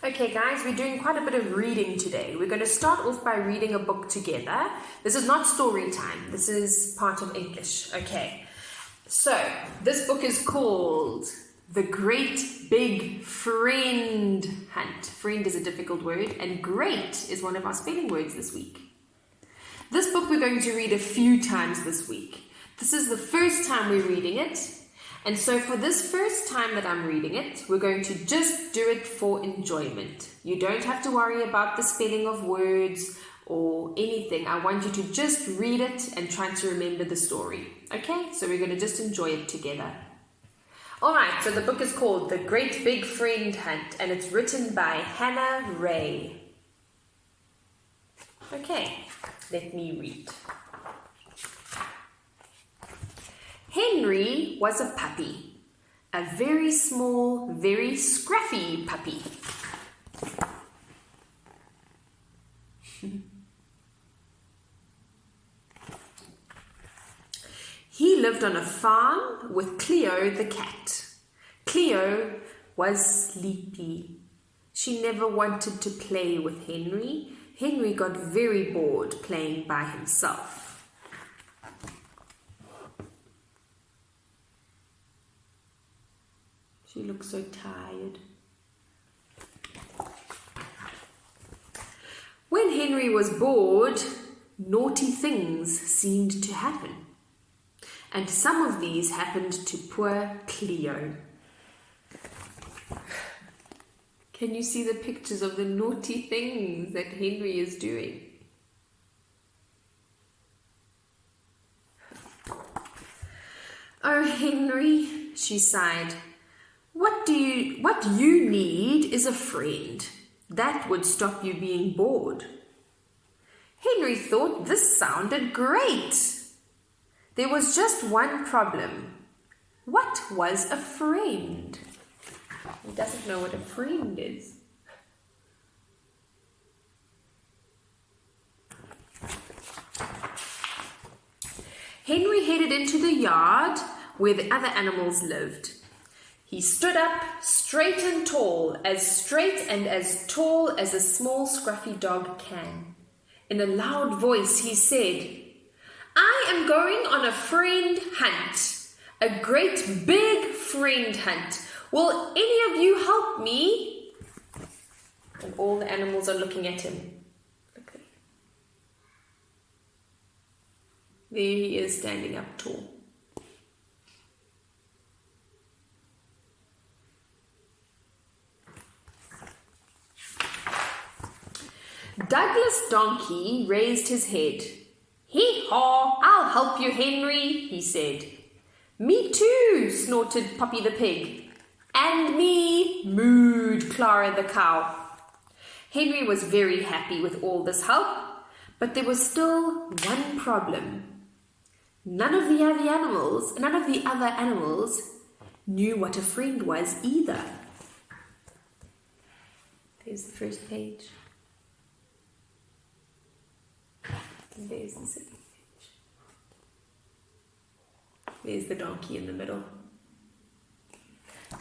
Okay guys, we're doing quite a bit of reading today. We're going to start off by reading a book together. This is not story time. This is part of English. Okay, so this book is called The Great Big Friend Hunt. Friend is a difficult word and great is one of our spelling words this week. This book we're going to read a few times this week. This is the first time we're reading it. And so for this first time that I'm reading it, we're going to just do it for enjoyment. You don't have to worry about the spelling of words or anything. I want you to just read it and try to remember the story. Okay, so we're going to just enjoy it together. Alright, so the book is called The Great Big Friend Hunt and it's written by Hannah Ray. Okay, let me read. Henry was a puppy, a very small, very scruffy puppy. He lived on a farm with Cleo the cat. Cleo was sleepy. She never wanted to play with Henry. Henry got very bored playing by himself. She looks so tired. When Henry was bored, naughty things seemed to happen. And some of these happened to poor Cleo. Can you see the pictures of the naughty things that Henry is doing? Oh, Henry, she sighed. What you need is a friend. That would stop you being bored. Henry thought this sounded great. There was just one problem. What was a friend? He doesn't know what a friend is. Henry headed into the yard where the other animals lived. He stood up straight and as tall as a small scruffy dog can. In a loud voice he said, I am going on a friend hunt, a great big friend hunt. Will any of you help me? And all the animals are looking at him. Okay. There he is standing up tall. Douglas Donkey raised his head. Hee-haw, I'll help you, Henry, he said. Me too, snorted Poppy the pig. And me, mooed Clara the cow. Henry was very happy with all this help, but there was still one problem. None of the other animals knew what a friend was either. There's the first page. And there's the second page. There's the donkey in the middle.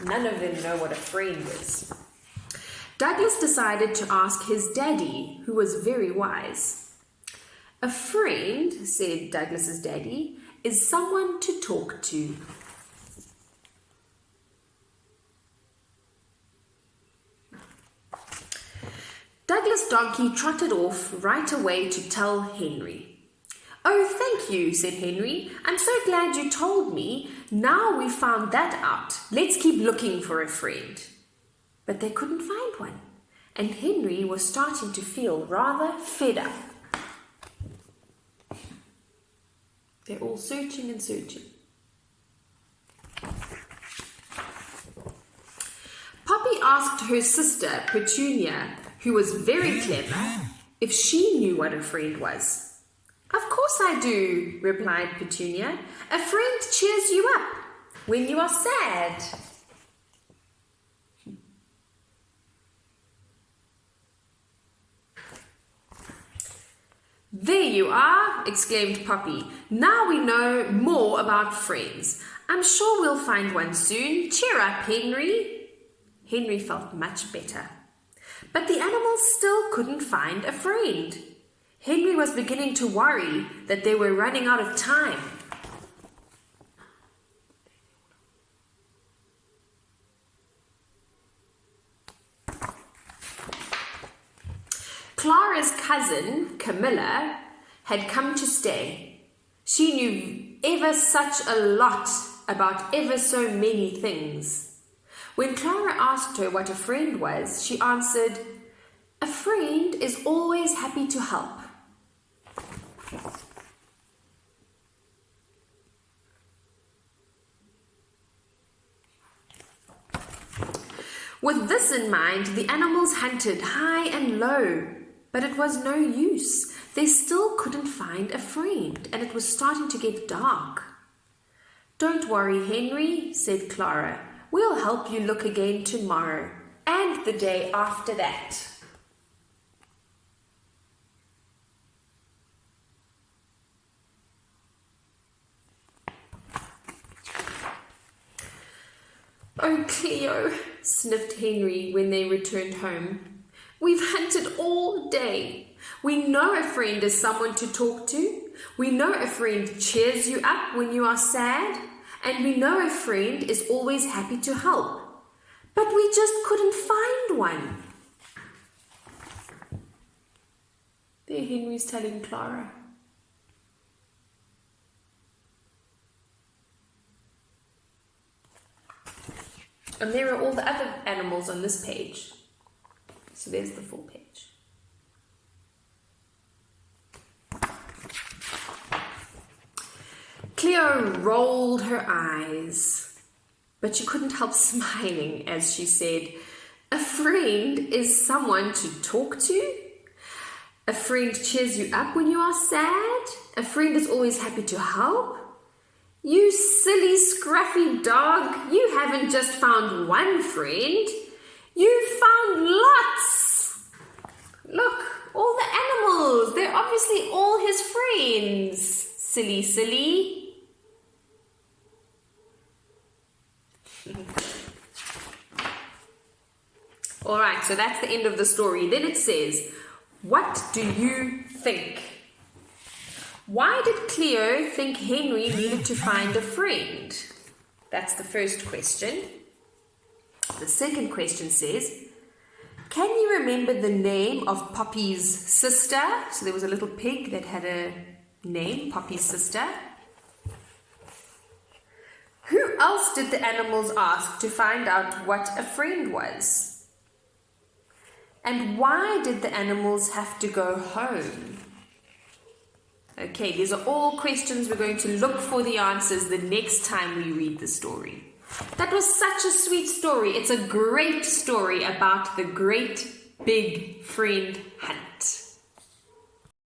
None of them know what a friend is. Douglas decided to ask his daddy, who was very wise. A friend, said Douglas's daddy, is someone to talk to. Douglas Donkey trotted off right away to tell Henry. Oh, thank you, said Henry. I'm so glad you told me. Now we've found that out. Let's keep looking for a friend. But they couldn't find one, and Henry was starting to feel rather fed up. They're all searching and searching. Poppy asked her sister, Petunia, who was very clever, if she knew what a friend was. Of course I do, replied Petunia. A friend cheers you up when you are sad. There you are, exclaimed Poppy. Now we know more about friends. I'm sure we'll find one soon. Cheer up, Henry. Henry felt much better. But the animals still couldn't find a friend. Henry was beginning to worry that they were running out of time. Clara's cousin, Camilla, had come to stay. She knew ever such a lot about ever so many things. When Clara asked her what a friend was, she answered, "A friend is always happy to help." With this in mind, the animals hunted high and low, but it was no use. They still couldn't find a friend, and it was starting to get dark. "Don't worry, Henry," said Clara. "We'll help you look again tomorrow, and the day after that." "Oh, Cleo," sniffed Henry when they returned home. "We've hunted all day. We know a friend is someone to talk to. We know a friend cheers you up when you are sad. And we know a friend is always happy to help. But we just couldn't find one." There Henry's telling Clara. And there are all the other animals on this page. So there's the full page. Cleo rolled her eyes, but she couldn't help smiling as she said, "A friend is someone to talk to. A friend cheers you up when you are sad. A friend is always happy to help. You silly, scruffy dog, you haven't just found one friend. You've found lots. Look, all the animals, they're obviously all his friends. Silly, silly." All right, so that's the end of the story. Then it says, "What do you think? Why did Cleo think Henry needed to find a friend?" That's the first question. The second question says, "Can you remember the name of Poppy's sister?" So there was a little pig that had a name, Poppy's sister. Who else did the animals ask to find out what a friend was? And why did the animals have to go home? Okay, these are all questions we're going to look for the answers the next time we read the story. That was such a sweet story. It's a great story about the great big friend hunt.